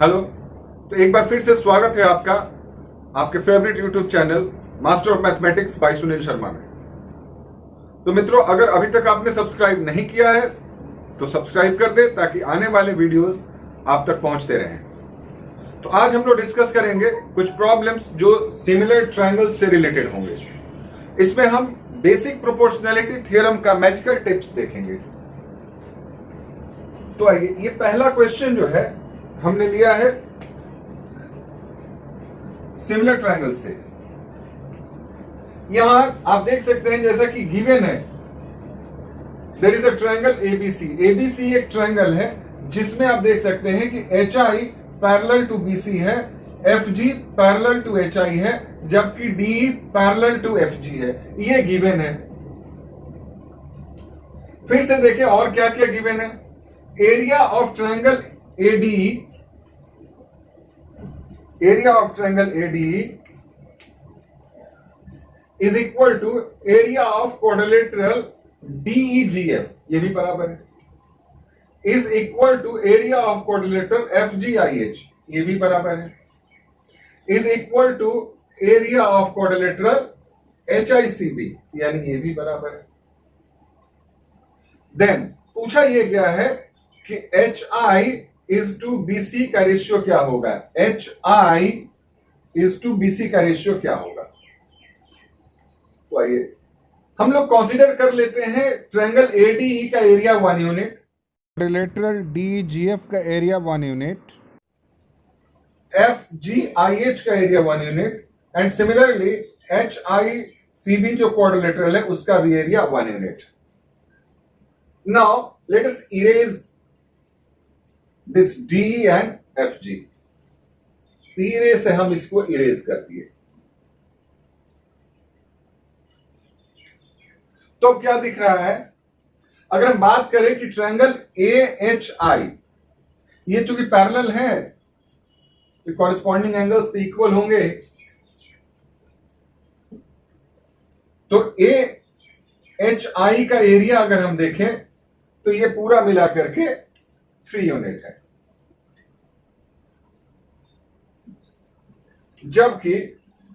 Hello. तो एक बार फिर से स्वागत है आपका आपके favourite YouTube channel master of mathematics bye Sunil Sharma में। तो मित्रों, अगर अभी तक आपने सब्सक्राइब नहीं किया है तो सब्सक्राइब कर दे ताकि आने वाले वीडियोस आप तक पहुंचते रहें। तो आज हम लोग डिस्कस करेंगे कुछ प्रॉब्लम्स जो सिमिलर ट्रायंगल से रिलेटेड होंगे। इसमें हम बेसिक प्रोपोर्शनैलिटी थ्योरम का मैजिकल टिप्स देखेंगे। तो आइए, ये पहला क्वेश्चन जो है हमने लिया है सिमिलर ट्रायंगल से। यहां आप देख सकते हैं जैसा कि गिवन है, there is a triangle ABC. ABC एक ट्रायंगल है जिसमें आप देख सकते हैं कि H I parallel to BC है, F G parallel to H I है, जबकि D parallel to F G है। ये गिवन है। फिर से देखें और क्या क्या गिवन है। Area of triangle AD, area of triangle AD is equal to area of quadrilateral DEGF, ये भी बराबर है, is equal to area of quadrilateral FGIH, ये भी बराबर है, is equal to area of quadrilateral HICB, यानी ये भी बराबर है। देन पूछा ये गया है कि H I is to BC का रेशियो क्या होगा। H I is to BC का रेशियो क्या होगा। तो आइए हम लोग कंसीडर कर लेते हैं ट्रायंगल एडीई का एरिया 1 यूनिट, क्वाड्रिलेटरल डीजीएफ का एरिया 1 यूनिट, एफजीआईएच का एरिया 1 यूनिट, एंड सिमिलरली एचआईसीबी जो क्वाड्रिलेटरल है उसका भी area 1 unit. Now let us erase this D and F G. धीरे से हम इसको इरेज कर दिए। तो क्या दिख रहा है, अगर हम बात करें कि ट्रायंगल ए एच आई, ये चूंकि पैरेलल है तो कॉरेस्पॉन्डिंग एंगल्स इक्वल होंगे। तो ए एच आई का एरिया अगर हम देखें तो ये पूरा मिला करके 3 यूनिट है, जबकि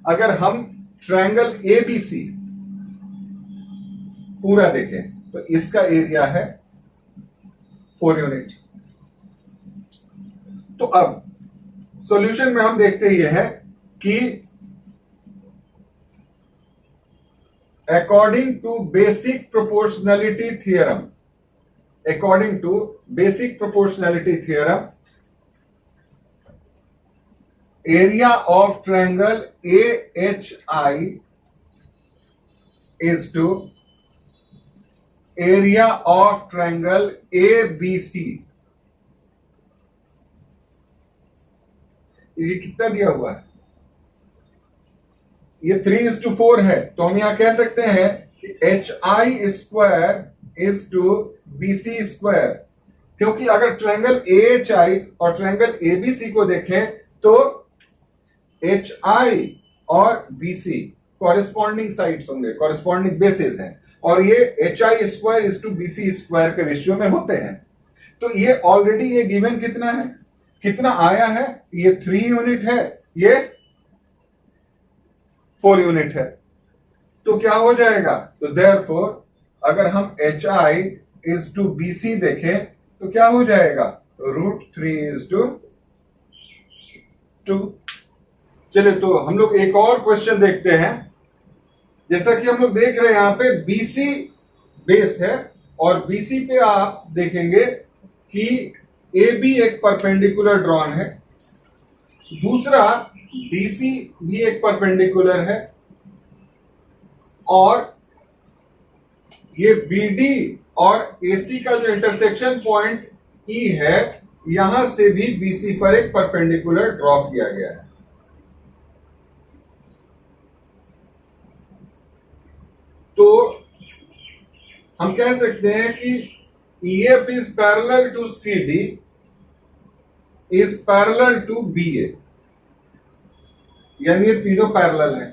अगर हम ट्रायंगल एबीसी पूरा देखें तो इसका एरिया है 4 यूनिट। तो अब सॉल्यूशन में हम देखते ही है कि according to basic proportionality theorem, according to basic proportionality theorem, area of triangle AHI is to area of triangle ABC। ये कितना दिया हुआ है, ये 3:4 है। तो हम यहां कह सकते हैं कि HI square is to BC square, क्योंकि अगर ट्रायंगल AHI और ट्रायंगल ABC को देखें तो एच आई और बीसी कॉरेस्पॉन्डिंग साइड्स होंगे, कॉरेस्पॉन्डिंग बेसिस हैं, और ये H I square is to BC square के रेशियो में होते हैं। तो ये ऑलरेडी ये गिवन कितना है, कितना आया है, ये 3 यूनिट है, ये 4 यूनिट है। तो क्या हो जाएगा, तो देयरफॉर अगर हम H I is to BC देखें तो क्या हो जाएगा, √3 इज टू 2। चलिए, तो हम लोग एक और क्वेश्चन देखते हैं। जैसा कि हम लोग देख रहे हैं यहां पे बीसी बेस है, और बीसी पे आप देखेंगे कि ए बी एक परपेंडिकुलर ड्रॉन है, दूसरा डीसी भी एक परपेंडिकुलर है, और ये बीडी और एसी का जो इंटरसेक्शन पॉइंट ई है, यहां से भी बीसी पर एक परपेंडिकुलर ड्रॉ किया गया है। तो हम कह सकते हैं कि EF is parallel to CD is parallel to BA, यानी ये तीनों पैरेलल हैं।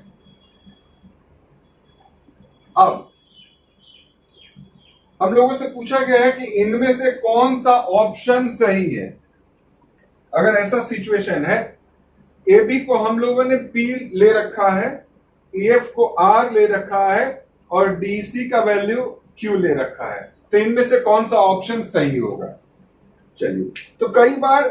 अब हम लोगों से पूछा गया है कि इनमें से कौन सा ऑप्शन सही है। अगर ऐसा सिचुएशन है, ए बी को हम लोगों ने पी ले रखा है, एफ को आर ले रखा है और डीसी का वैल्यू क्यू ले रखा है, तो इनमें से कौन सा ऑप्शन सही होगा? चलिए, तो कई बार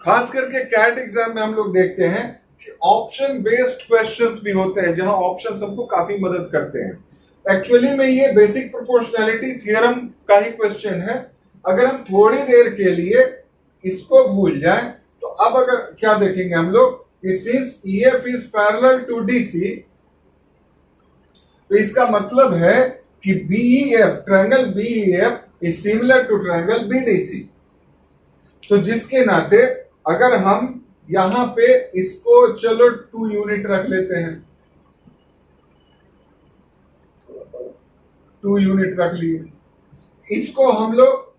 खास करके कैट एग्जाम में हम लोग देखते हैं कि ऑप्शन बेस्ड क्वेश्चंस भी होते हैं जहां ऑप्शंस हमको काफी मदद करते हैं। एक्चुअली में ये बेसिक प्रोपोर्शनैलिटी थ्योरम का ही क्वेश्चन है। अगर हम थोड़ी देर के लिए इसको भूल जाएं तो अब अगर क्या देखेंगे हम लोग, since EF is parallel to DC, तो इसका मतलब है कि BEF, triangle BEF is similar to triangle BDC. तो जिसके नाते अगर हम यहां पे इसको चलो 2 यूनिट रख लेते हैं, 2 यूनिट रख लिए, इसको हम लोग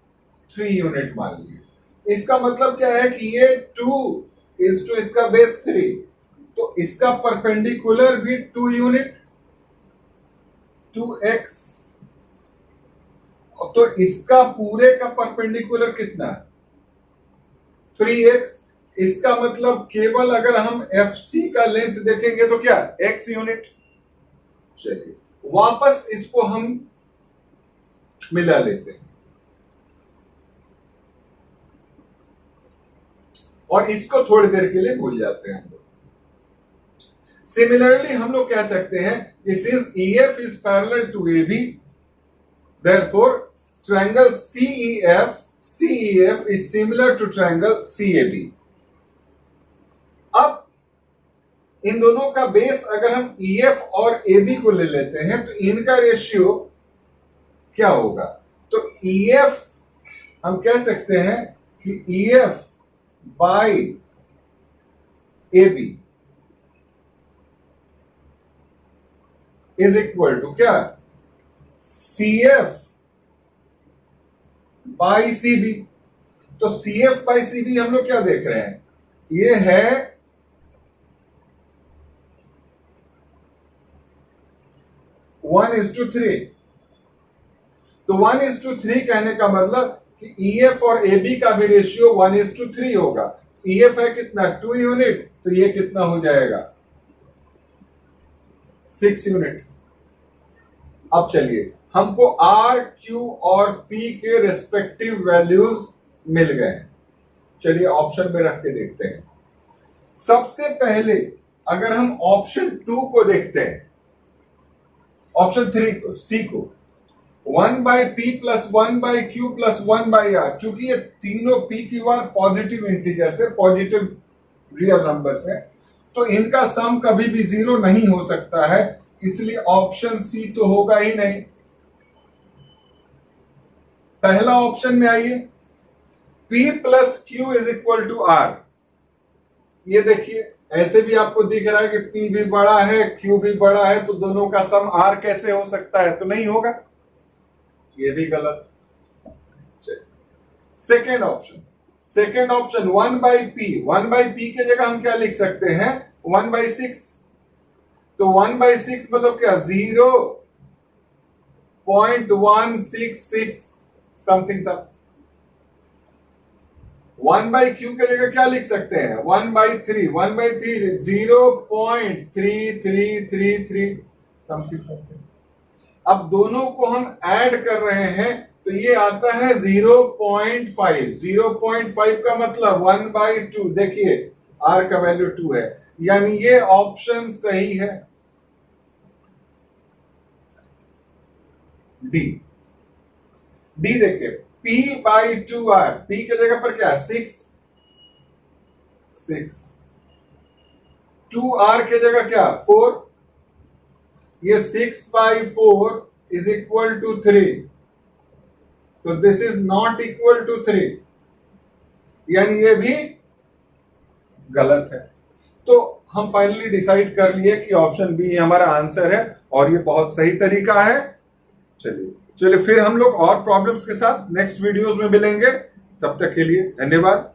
3 यूनिट मान लिए। इसका मतलब क्या है कि ये 2 इज टू इसका बेस 3, तो इसका परपेंडिकुलर भी 2 यूनिट, 2x, तो इसका पूरे का परपेंडिकुलर कितना? 3x। इसका मतलब केवल अगर हम FC का लेंथ देखेंगे तो क्या? x unit. चलिए वापस इसको हम मिला लेते हैं और इसको थोड़ी देर के लिए भूल जाते हैं हम लोग। सिमिलरली हम लोग कह सकते हैं since EF is parallel to AB, therefore triangle CEF is similar to triangle CAB। अब इन दोनों का बेस अगर हम EF और AB को ले लेते हैं तो इनका रेशियो क्या होगा? तो EF हम कह सकते हैं कि EF by AB is equal to क्या? CF by CB। तो CF बाई CB हम लोग क्या देख रहे हैं? ये है 1:3। तो 1:3 कहने का मतलब कि EF और AB का भी रेशियो 1:3 होगा। EF है कितना? 2 यूनिट, तो ये कितना हो जाएगा? 6 यूनिट। अब चलिए, हमको R, Q और P के रेस्पेक्टिव वैल्यूज मिल गए हैं। चलिए ऑप्शन में रख के देखते हैं। सबसे पहले अगर हम ऑप्शन 2 को देखते हैं, ऑप्शन 3 को, C को, 1/P plus 1/Q plus 1/R, चूंकि ये तीनों PQR पॉजिटिव इंटीजर्स है, पॉजिटिव रियल नंबर्स है, तो इनका सम कभी भी 0 नहीं हो सकता है, इसलिए ऑप्शन C तो होगा ही नहीं। पहला ऑप्शन में आइए, P plus Q is equal to R। ये देखिए ऐसे भी आपको दिख रहा है कि P भी बड़ा है, Q भी बड़ा है, तो दोनों का सम R कैसे हो सकता है? तो नहीं होगा, ये भी गलत। सेकेंड ऑप्शन 1/P, 1/P के जगह हम क्या लिख सकते हैं? 1/6। तो 1/6 मतलब क्या? 0.166 समथिंग। 1/Q के जगह क्या लिख सकते हैं? 1/3, 1/3 0.3333 समथिंग। अब दोनों को हम ऐड कर रहे हैं तो ये आता है 0.5। 0.5 का मतलब 1/2। देखिए R का वैल्यू 2 है, यानी ये ऑप्शन सही है, डी। देखिए P/2R, P के जगह पर क्या है? 6। 2R के जगह क्या? 4। ये 6/4 इज इक्वल टू 3, तो this is not equal to 3, यानी ये भी गलत है। तो हम फाइनली डिसाइड कर लिए कि ऑप्शन बी हमारा आंसर है और ये बहुत सही तरीका है। चलिए फिर हम लोग और प्रॉब्लम्स के साथ नेक्स्ट वीडियोस में मिलेंगे। तब तक के लिए धन्यवाद।